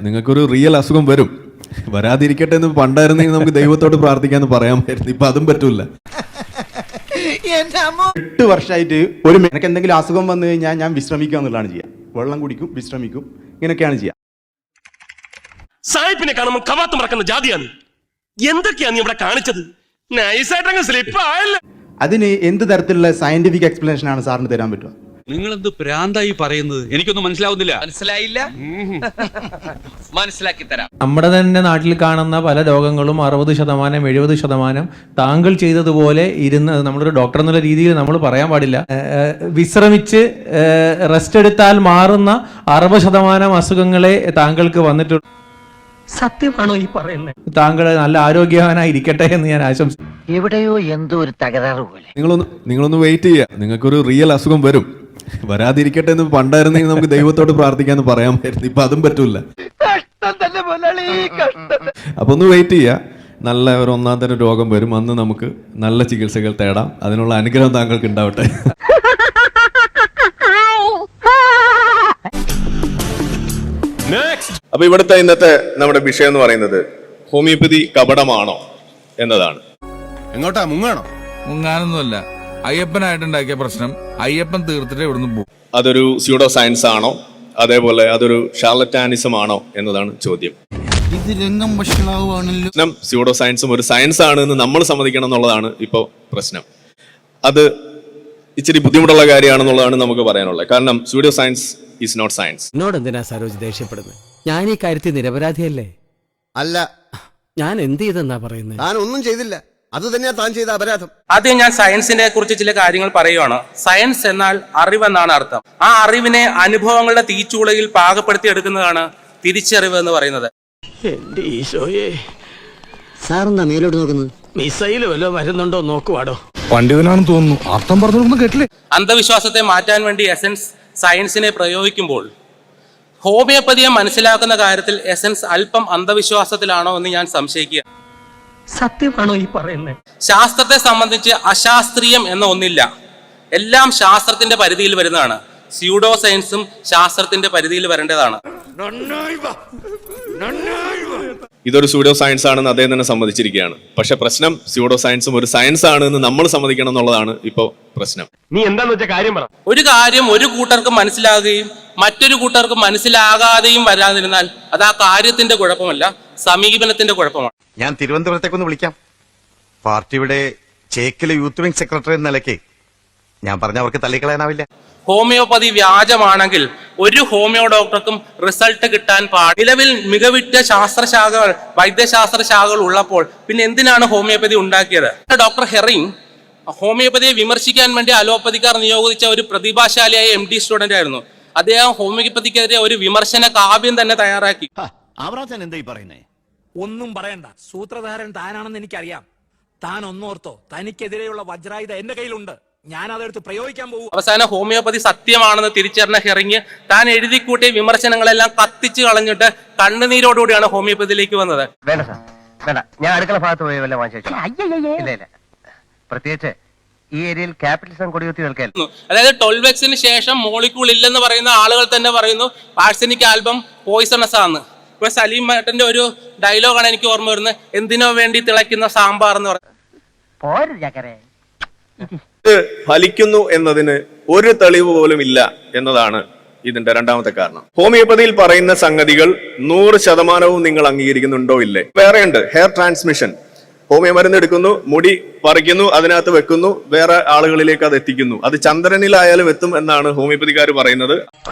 നിങ്ങൾക്കൊരു റിയൽ അസുഖം വരും. വരാതിരിക്കട്ടെ എന്ന് പണ്ടായിരുന്നെങ്കിൽ നമുക്ക് ദൈവത്തോട് പ്രാർത്ഥിക്കാന്ന് പറയാമായിരുന്നു. ഇപ്പൊ അതും പറ്റൂല. 8 വർഷമായിട്ട് എനിക്ക് എന്തെങ്കിലും അസുഖം വന്നു കഴിഞ്ഞാൽ ഞാൻ വിശ്രമിക്കുക എന്നുള്ളതാണ് ചെയ്യുക. വെള്ളം കുടിക്കും, വിശ്രമിക്കും, ഇങ്ങനെയൊക്കെയാണ് ചെയ്യുക. സായിപ്പിനെ കാണുമ്പോൾ കവാത്ത് മറക്കുന്ന ജാതിയാണ്. എന്തൊക്കെയാ നീ ഇവിടെ കാണിച്ചത്? നൈസായിട്ടങ്ങ് സ്ലിപ്പ് ആയല്ലോ. അതിന് എന്ത് തരത്തിലുള്ള സയന്റിഫിക് എക്സ്പ്ലനേഷൻ ആണ് സാറിന് തരാൻ പറ്റുക? നിങ്ങളെന്ത് പ്രാന്തായി പറയുന്നത്? എനിക്കൊന്നും മനസ്സിലാവുന്നില്ല. മനസ്സിലായില്ല? മനസ്സിലാക്കി തരാം. നമ്മുടെ തന്നെ നാട്ടിൽ കാണുന്ന പല രോഗങ്ങളും 60%, 70% താങ്കൾ ചെയ്തതുപോലെ ഇരുന്ന്, നമ്മളൊരു ഡോക്ടർ എന്നുള്ള രീതിയിൽ നമ്മൾ പറയാൻ പാടില്ല, വിശ്രമിച്ച് റെസ്റ്റ് എടുത്താൽ മാറുന്ന 60% അസുഖങ്ങളെ താങ്കൾക്ക് വന്നിട്ടുള്ളൂ. സത്യമാണോ ഈ പറയുന്നത്? താങ്കൾ നല്ല ആരോഗ്യവാനായി ഇരിക്കട്ടെ എന്ന് ഞാൻ ആശംസിക്കുന്നു. എവിടെയോ എന്തോ ഒരു തകരാറ് പോലെ. നിങ്ങളൊന്ന് വെയിറ്റ് ചെയ്യുക. നിങ്ങൾക്കൊരു റിയൽ അസുഖം വരും. വരാതിരിക്കട്ടെ എന്ന് പണ്ടായിരുന്നെങ്കിൽ നമുക്ക് ദൈവത്തോട് പ്രാർത്ഥിക്കാന്ന് പറയാമായിരുന്നു. ഇപ്പൊ അതും പറ്റൂല. അപ്പൊ ഒന്ന് വെയിറ്റ് ചെയ്യുക. നല്ല ഒരു 1-ാം തരം രോഗം വരും. അന്ന് നമുക്ക് നല്ല ചികിത്സകൾ തേടാം. അതിനുള്ള അനുഗ്രഹം താങ്കൾക്ക് ഉണ്ടാവട്ടെ. അപ്പൊ ഇവിടുത്തെ ഇന്നത്തെ നമ്മുടെ വിഷയം എന്ന് പറയുന്നത് ഹോമിയോപ്പതി കപടമാണോ എന്നതാണ്. എങ്ങോട്ടാ മുങ്ങാണോ? മുങ്ങാനൊന്നുമല്ല. അയ്യപ്പനായിട്ടുണ്ടാക്കിയ പ്രശ്നം അയ്യപ്പൻ തീർത്തിട്ട് ഇവിടുന്ന് പോകും. അതൊരു സ്യൂഡോ സയൻസ് ആണോ, അതേപോലെ അതൊരു ഷാർലറ്റാനിസം ആണോ എന്നതാണ് ചോദ്യം. ഇത് രംഗം വഷളാവുകയാണല്ലോ. സ്യൂഡോ സയൻസും ഒരു സയൻസ് ആണ് എന്ന് നമ്മൾ സമ്മതിക്കണം എന്നുള്ളതാണ് ഇപ്പോൾ പ്രശ്നം. അത് ഇച്ചിരി ബുദ്ധിമുട്ടുള്ള കാര്യമാണെന്നുള്ളതാണ് നമുക്ക് പറയാനുള്ളത്. കാരണം pseudo science is not science. എന്നോട് എന്തിനാ സരോജ് ദേഷ്യപ്പെടുന്നത്? ഞാൻ ഈ കാര്യത്തിൽ നിരപരാധിയല്ലേ? അല്ല, ഞാൻ എന്ത് ചെയ്തെന്നാ പറയുന്നത്? താൻ ഒന്നും ചെയ്തില്ല. അത് തന്നെയാ താൻ ചെയ്ത അപരാധം. ആദ്യം ഞാൻ സയൻസിനെ കുറിച്ച് ചില കാര്യങ്ങൾ പറയുകയാണ്. സയൻസ് എന്നാൽ അറിവെന്നാണ് അർത്ഥം. ആ അറിവിനെ അനുഭവങ്ങളുടെ തീച്ചൂളയിൽ പാകപ്പെടുത്തി എടുക്കുന്നതാണ് തിരിച്ചറിവ് എന്ന് പറയുന്നത്. എന്റെ ഈശോയെ, സാറെന്താ മേലോട്ട് നോക്കുന്നത്? മിസൈല് വല്ലോ വരുന്നുണ്ടോ നോക്കുവാടോ. പണ്ഡിതനാണെന്ന് തോന്നുന്നു. അർത്ഥം പറഞ്ഞു കേട്ടില്ലേ? അന്ധവിശ്വാസത്തെ മാറ്റാൻ വേണ്ടി എസൻസ് സയൻസിനെ പ്രയോഗിക്കുമ്പോൾ ഹോമിയോപ്പതിയെ മനസ്സിലാക്കുന്ന കാര്യത്തിൽ എസൻസ് അല്പം അന്ധവിശ്വാസത്തിലാണോ എന്ന് ഞാൻ സംശയിക്കുക. സത്യമാണോ ഈ പറയുന്നത്? ശാസ്ത്രത്തെ സംബന്ധിച്ച് അശാസ്ത്രീയം എന്ന ഒന്നില്ല. എല്ലാം ശാസ്ത്രത്തിന്റെ പരിധിയിൽ വരുന്നതാണ്. സ്യൂഡോ സയൻസും ശാസ്ത്രത്തിന്റെ പരിധിയിൽ വരേണ്ടതാണ്. ഇതൊരു സ്യൂഡോ സയൻസ് ആണെന്ന് അദ്ദേഹം തന്നെ സമ്മതിച്ചിരിക്കുകയാണ്. പക്ഷെ പ്രശ്നം സ്യൂഡോ സയൻസും ഒരു സയൻസ് ആണ് എന്ന് നമ്മൾ സമ്മതിക്കണം എന്നുള്ളതാണ് ഇപ്പോൾ പ്രശ്നം. നീ എന്താന്ന് വെച്ച കാര്യം പറ. ഒരു കാര്യം ഒരു കൂട്ടർക്ക് മനസ്സിലാകുകയും മറ്റൊരു കൂട്ടർക്ക് മനസ്സിലാകാതെയും വരാതിരുന്നാൽ അത് ആ കാര്യത്തിന്റെ കുഴപ്പമല്ല, സമീപനത്തിന്റെ കുഴപ്പമാണ്. ഞാൻ തിരുവനന്തപുരത്തേക്കൊന്ന് വിളിക്കാം. പാർട്ടിയുടെ ചേക്കിലെ യൂത്ത് വിംഗ് സെക്രട്ടറി എന്ന നിലയ്ക്ക് ഞാൻ പറഞ്ഞ അവർക്ക് തള്ളിക്കളയാനാവില്ല. ഹോമിയോപ്പതി വ്യാജമാണെങ്കിൽ ഒരു ഹോമിയോ ഡോക്ടർക്കും റിസൾട്ട് കിട്ടാൻ നിലവിൽ മികവിറ്റ ശാസ്ത്രശാഖകൾ, വൈദ്യശാസ്ത്ര ശാഖകൾ ഉള്ളപ്പോൾ പിന്നെ എന്തിനാണ് ഹോമിയോപ്പതി ഉണ്ടാക്കിയത്? ഡോക്ടർ ഹെറിങ് ഹോമിയോപ്പതിയെ വിമർശിക്കാൻ വേണ്ടി അലോപ്പതിക്കാർ നിയോഗിച്ച ഒരു പ്രതിഭാശാലിയായ MD സ്റ്റുഡന്റ് ആയിരുന്നു. അദ്ദേഹം ഹോമിയോപ്പതിക്കെതിരെ ഒരു വിമർശന കാവ്യം തന്നെ തയ്യാറാക്കി. ഒന്നും പറയണ്ട. സൂത്രധാരൻ താനാണെന്ന് എനിക്കറിയാം. താൻ ഒന്നോർത്തോ, തനിക്കെതിരെയുള്ള വജ്രായുധ എന്റെ കയ്യിലുണ്ട്. ഞാൻ അതെടുത്ത് പ്രയോഗിക്കാൻ പോകും. അവസാനം ഹോമിയോപ്പതി സത്യമാണെന്ന് തിരിച്ചറിഞ്ഞ ഹെറിങ് താൻ എഴുതിക്കൂട്ടിയ വിമർശനങ്ങളെല്ലാം കത്തിച്ചു കളഞ്ഞിട്ട് കണ്ണുനീരോടുകൂടിയാണ് ഹോമിയോപ്പതിയിലേക്ക് വന്നത്. വേണ്ട സാർ, വേണ്ട. ഞാൻ അടുക്കള ഭാഗത്ത് പോയി വല്ല വാങ്ങിച്ചു. ഇല്ല, പ്രത്യേകിച്ച് ഈ ഏരിയയിൽ ക്യാപിറ്റലിസം കൊടികുത്തി നിൽക്കാൻ. അതായത് 12Xന് ശേഷം മോളിക്യൂൾ ഇല്ലെന്ന് പറയുന്ന ആളുകൾ തന്നെ പറയുന്നു ആർസെനിക് ആൽബം പോയിസണസ് ആണ്. ഇപ്പൊ സലീം മേട്ടന്റെ ഒരു ഡയലോഗാണ് എനിക്ക് ഓർമ്മ വരുന്നത്, എന്തിനോ വേണ്ടി തിളയ്ക്കുന്ന സാമ്പാർ എന്ന് പറയുന്നത്. ഫലിക്കുന്നു എന്നതിന് ഒരു തെളിവ് പോലും ഇല്ല എന്നതാണ് ഇതിന്റെ രണ്ടാമത്തെ കാരണം. ഹോമിയോപ്പതിയിൽ പറയുന്ന സംഗതികൾ 100% നിങ്ങൾ അംഗീകരിക്കുന്നുണ്ടോ ഇല്ലേ? വേറെയുണ്ട് ഹെയർ ട്രാൻസ്മിഷൻ. ഹോമിയോ മരുന്ന് എടുക്കുന്നു, മുടി പറിക്കുന്നു, അതിനകത്ത് വെക്കുന്നു, വേറെ ആളുകളിലേക്ക് അത് എത്തിക്കുന്നു. അത് ചന്ദ്രനിലായാലും എത്തും എന്നാണ് ഹോമിയോപ്പതിക്കാർ പറയുന്നത്.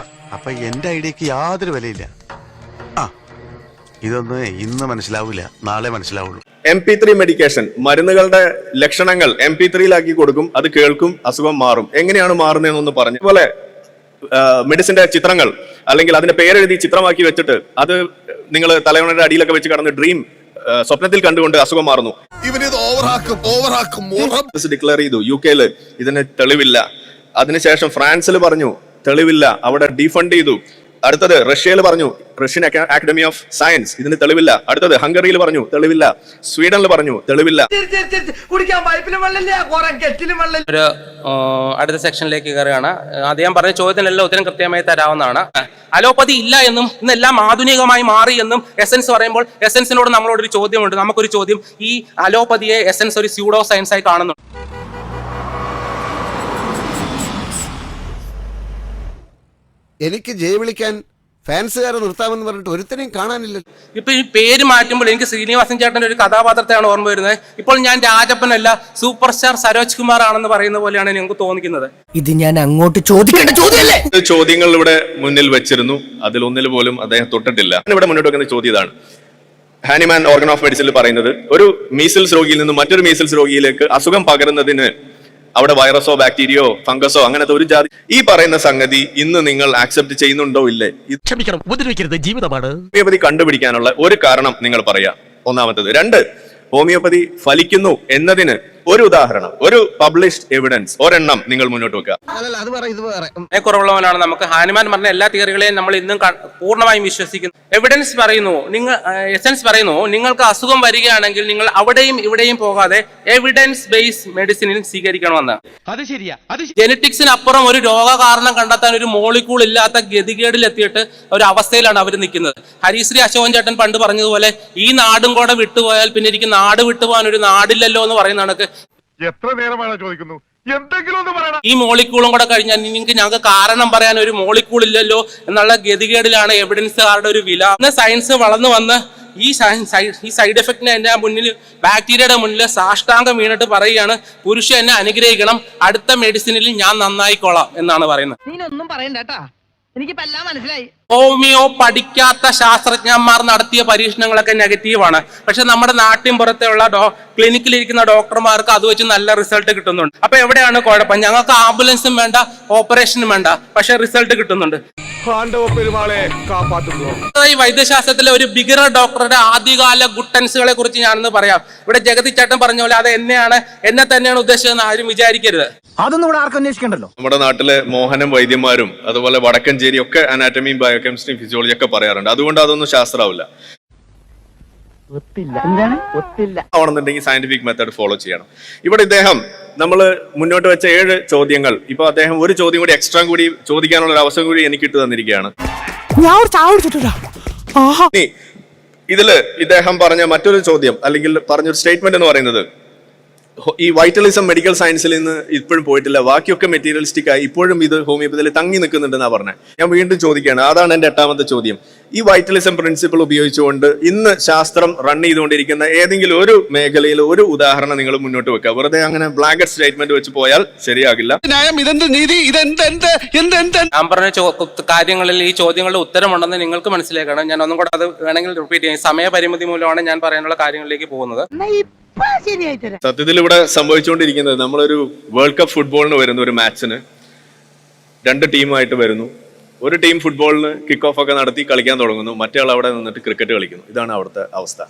അപ്പൊ എന്റെ ഐഡിയക്ക് യാതൊരു വിലയില്ല. ഇതൊന്നും ഇന്ന് മനസ്സിലാവില്ല, നാളെ മനസ്സിലാവുള്ളൂ. MP3 മെഡിക്കേഷൻ, മരുന്നുകളുടെ ലക്ഷണങ്ങൾ MP3-ലാക്കി കൊടുക്കും, അത് കേൾക്കും, അസുഖം മാറും. എങ്ങനെയാണ് മാറുന്നതെന്നൊന്ന് പറഞ്ഞു. അതുപോലെ മെഡിസിന്റെ ചിത്രങ്ങൾ അല്ലെങ്കിൽ അതിന്റെ പേരെഴുതി ചിത്രമാക്കി വെച്ചിട്ട് അത് നിങ്ങൾ തലവണയുടെ അടിയിലൊക്കെ വെച്ച് കടന്ന് ഡ്രീം സ്വപ്നത്തിൽ കണ്ടുകൊണ്ട് അസുഖം മാറുന്നു. ഡിക്ലെയർ ചെയ്തു. UK-ല് ഇതിന് തെളിവില്ല. അതിനുശേഷം ഫ്രാൻസിൽ പറഞ്ഞു തെളിവില്ല, അവിടെ ഡീഫണ്ട് ചെയ്തു. അടുത്തത് റഷ്യയിൽ പറഞ്ഞു, റഷ്യൻ അക്കാഡമി ഓഫ് സയൻസ്, ഇതിന് തെളിവില്ല. അടുത്തത് ഹംഗറിയിൽ പറഞ്ഞു, തെളിവില്ല. സ്വീഡനിൽ പറഞ്ഞു, തെളിവില്ല. ഒരു അടുത്ത സെക്ഷനിലേക്ക് കയറുകയാണ്. അദ്ദേഹം പറഞ്ഞ ചോദ്യത്തിനെല്ലാം ഉത്തരം കൃത്യമായി തരാവുന്നതാണ്. അലോപ്പതി ഇല്ല എന്നും ഇന്നെല്ലാം ആധുനികമായി മാറി എന്നും എസൻസ് പറയുമ്പോൾ എസൻസിനോട് നമ്മളോടൊരു ചോദ്യമുണ്ട്. നമുക്കൊരു ചോദ്യം, ഈ അലോപ്പതിയെ എസൻസ് ഒരു സ്യൂഡോ സയൻസ് ആയി കാണുന്നു. എനിക്ക് ജയ വിളിക്കാൻ ഫാൻസുകാരെ നിർത്താമെന്ന് പറഞ്ഞിട്ട് ഒരുത്തനെയും കാണാനില്ല. ഇപ്പൊ ഈ പേര് മാറ്റുമ്പോൾ എനിക്ക് ശ്രീനിവാസൻ ചേട്ടന്റെ ഒരു കഥാപാത്രത്തെയാണ് ഓർമ്മ വരുന്നത്. ഇപ്പോൾ ഞാൻ രാജപ്പനല്ല, സൂപ്പർ സ്റ്റാർ സരോജ് കുമാർ ആണെന്ന് പറയുന്ന പോലെയാണ് എനിക്ക് തോന്നിക്കുന്നത്. ഇത് ഞാൻ അങ്ങോട്ട് ചോദിക്കേണ്ട ചോദ്യമല്ലേ? ചോദ്യങ്ങൾ ഇവിടെ മുന്നിൽ വെച്ചിരുന്നു, അതിലൊന്നിൽ പോലും അദ്ദേഹം തൊട്ടിട്ടില്ല. ഇവിടെ മുന്നോട്ട് വെക്കുന്ന ചോദ്യം ഇതാണ്. ഹാനിമാൻ ഓർഗൻ ഓഫ് മെഡിസിനിൽ പറയുന്നത്, ഒരു മീസിൽസ് രോഗിയിൽ നിന്നും മറ്റൊരു മീസിൽസ് രോഗിയിലേക്ക് അസുഖം പകരുന്നതിന് അവിടെ വൈറസോ ബാക്ടീരിയോ ഫംഗസോ അങ്ങനത്തെ ഒരു ജാതി, ഈ പറയുന്ന സംഗതി ഇന്ന് നിങ്ങൾ ആക്സെപ്റ്റ് ചെയ്യുന്നുണ്ടോ ഇല്ലേ? ക്ഷമിക്കണം, ഉപദ്രവിക്കരുത്, ജീവിതമാണ്. ഹോമിയോപ്പതി കണ്ടുപിടിക്കാനുള്ള ഒരു കാരണം നിങ്ങൾ പറയാ. ഒന്നാമത്തത്. 2, ഹോമിയോപ്പതി ഫലിക്കുന്നു എന്നതിന് ഒരു ഉദാഹരണം, ഒരു പബ്ലിഷ്ഡ് എവിഡൻസ് ഒരെണ്ണം നിങ്ങൾ മുന്നോട്ട് വെക്കുക. കുറവുള്ളവനാണ് നമുക്ക്. ഹാനിമാൻ പറഞ്ഞ എല്ലാ തിയറികളെയും നമ്മൾ ഇന്നും പൂർണ്ണമായും വിശ്വസിക്കുന്നു. എവിഡൻസ് പറയുന്നു, എസൻസ് പറയുന്നു, നിങ്ങൾക്ക് അസുഖം വരികയാണെങ്കിൽ നിങ്ങൾ അവിടെയും ഇവിടെയും പോകാതെ എവിഡൻസ് ബേസ്ഡ് മെഡിസിനിൽ സ്വീകരിക്കണമെന്ന്. അത് ശരിയാ. ജെനറ്റിക്സിനപ്പുറം ഒരു രോഗകാരണം കണ്ടെത്താൻ ഒരു മോളിക്കൂൾ ഇല്ലാത്ത ഗതികേടിലെത്തിയിട്ട് ഒരു അവസ്ഥയിലാണ് അവർ നിൽക്കുന്നത്. ഹരിശ്രീ അശോകൻ ചേട്ടൻ പണ്ട് പറഞ്ഞതുപോലെ, ഈ നാടും കൂടെ വിട്ടുപോയാൽ പിന്നെ എനിക്ക് നാട് വിട്ടുപോകാൻ ഒരു നാടില്ലല്ലോ എന്ന് പറയുന്ന കണക്ക് എത്ര നേരമാണ് ചോദിക്കുന്നു, എന്തെങ്കിലും ഒന്ന് പറയണം. ഈ മോളിക്കൂളും കൂടെ കഴിഞ്ഞാൽ ഞങ്ങൾക്ക് കാരണം പറയാൻ ഒരു മോളിക്കൂൾ ഇല്ലല്ലോ എന്നുള്ള ഗതികേടിലാണ് എവിഡൻസുകാരുടെ ഒരു വില. ഇന്ന് സയൻസ് വളർന്നു വന്ന് ഈ സൈഡ് എഫക്റ്റിന് എന്റെ മുന്നിൽ, ബാക്ടീരിയയുടെ മുന്നിൽ സാഷ്ടാംഗം വീണിട്ട് പറയുകയാണ്, പുരുഷൻ എന്നെ അനുഗ്രഹിക്കണം, അടുത്ത മെഡിസിനിൽ ഞാൻ നന്നായിക്കോളാം എന്നാണ് പറയുന്നത്. നീനൊന്നും പറയണ്ട, എനിക്കിപ്പോ എല്ലാം മനസ്സിലായി. ഹോമിയോ പഠിക്കാത്ത ശാസ്ത്രജ്ഞന്മാർ നടത്തിയ പരീക്ഷണങ്ങളൊക്കെ നെഗറ്റീവാണ്. പക്ഷെ നമ്മുടെ നാട്ടിൻ പുറത്തുള്ള ക്ലിനിക്കിലിരിക്കുന്ന ഡോക്ടർമാർക്ക് അത് വെച്ച് നല്ല റിസൾട്ട് കിട്ടുന്നുണ്ട്. അപ്പൊ എവിടെയാണ് കുഴപ്പം? ഞങ്ങൾക്ക് ആംബുലൻസും വേണ്ട, ഓപ്പറേഷനും വേണ്ട, പക്ഷെ റിസൾട്ട് കിട്ടുന്നുണ്ട്. ഈ വൈദ്യശാസ്ത്രത്തിലെ ഒരു ബിഗിനർ ഡോക്ടറുടെ ആദ്യകാല ഗുട്ടൻസുകളെ കുറിച്ച് ഞാനൊന്ന് പറയാം. ഇവിടെ ജഗതി ചേട്ടൻ പറഞ്ഞ പോലെ അത് എന്നെ തന്നെയാണ് ഉദ്ദേശിച്ചതെന്ന് ആരും വിചാരിക്കരുത്. അതൊന്നും ഇവിടെ ആർക്കും അന്വേഷിക്കണ്ടല്ലോ. നമ്മുടെ നാട്ടിലെ മോഹനം വൈദ്യന്മാരും അതുപോലെ വടക്കഞ്ചേരി ഒക്കെ അനാറ്റമിയും ബയോകെമിസ്ട്രിയും ഫിസിയോളജി ഒക്കെ പറയാറുണ്ട്. അതുകൊണ്ട് അതൊന്നും ശാസ്ത്രമാവില്ല. ആവണമെന്നുണ്ടെങ്കിൽ സയന്റിഫിക് മെത്തേഡ് ഫോളോ ചെയ്യണം. ഇവിടെ ഇദ്ദേഹം നമ്മൾ മുന്നോട്ട് വെച്ച 7 ചോദ്യങ്ങൾ, ഇപ്പൊ അദ്ദേഹം ഒരു ചോദ്യം കൂടി എക്സ്ട്രാ കൂടി ചോദിക്കാനുള്ള ഒരു അവസരം കൂടി എനിക്ക് ഇട്ട് തന്നിരിക്കുകയാണ്. ഇതില് ഇദ്ദേഹം പറഞ്ഞ മറ്റൊരു ചോദ്യം അല്ലെങ്കിൽ പറഞ്ഞൊരു സ്റ്റേറ്റ്മെന്റ് എന്ന് പറയുന്നത്, ഈ വൈറ്റലിസം മെഡിക്കൽ സയൻസിൽ നിന്ന് ഇപ്പോഴും പോയിട്ടില്ല, ബാക്കിയൊക്കെ മെറ്റീരിയലിസ്റ്റിക് ആയി ഇപ്പോഴും ഇത് ഹോമിയോപ്പതിയിൽ തങ്ങി നിൽക്കുന്നുണ്ടെന്നാ പറഞ്ഞത്. ഞാൻ വീണ്ടും ചോദിക്കുകയാണ്, അതാണ് എന്റെ 8ാമത്തെ ചോദ്യം. ഈ വൈറ്റലിസം പ്രിൻസിപ്പിൾ ഉപയോഗിച്ചുകൊണ്ട് ഇന്ന് ശാസ്ത്രം റൺ ചെയ്തുകൊണ്ടിരിക്കുന്ന ഏതെങ്കിലും ഒരു മേഖലയിൽ ഒരു ഉദാഹരണം നിങ്ങൾ മുന്നോട്ട് വെക്കുക. വെറുതെ അങ്ങനെ ബ്ലാങ്കറ്റ് സ്റ്റേറ്റ്മെന്റ് വെച്ച് പോയാൽ ശരിയാകില്ല. ഞാൻ പറഞ്ഞ കാര്യങ്ങളിൽ ഈ ചോദ്യങ്ങളുടെ ഉത്തരമുണ്ടെന്ന് നിങ്ങൾക്ക് മനസ്സിലാക്കണം. ഞാൻ ഒന്നും കൂടെ അത് വേണമെങ്കിൽ റിപ്പീറ്റ് ചെയ്യാം. സമയപരിമിതി മൂലമാണ് ഞാൻ പറയാനുള്ള കാര്യങ്ങളിലേക്ക് പോകുന്നത്. സത്യത്തിൽ ഇവിടെ സംഭവിച്ചുകൊണ്ടിരിക്കുന്നത്, നമ്മളൊരു വേൾഡ് കപ്പ് ഫുട്ബോളിന് വരുന്ന ഒരു മാച്ചിന് 2 ടീമായിട്ട് വരുന്നു. ഒരു ടീം ഫുട്ബോളിന് കിക്ക് ഓഫ് ഒക്കെ നടത്തി കളിക്കാൻ തുടങ്ങുന്നു, മറ്റേ ആൾ അവിടെ നിന്നിട്ട് ക്രിക്കറ്റ് കളിക്കുന്നു. ഇതാണ് അവിടുത്തെ അവസ്ഥ.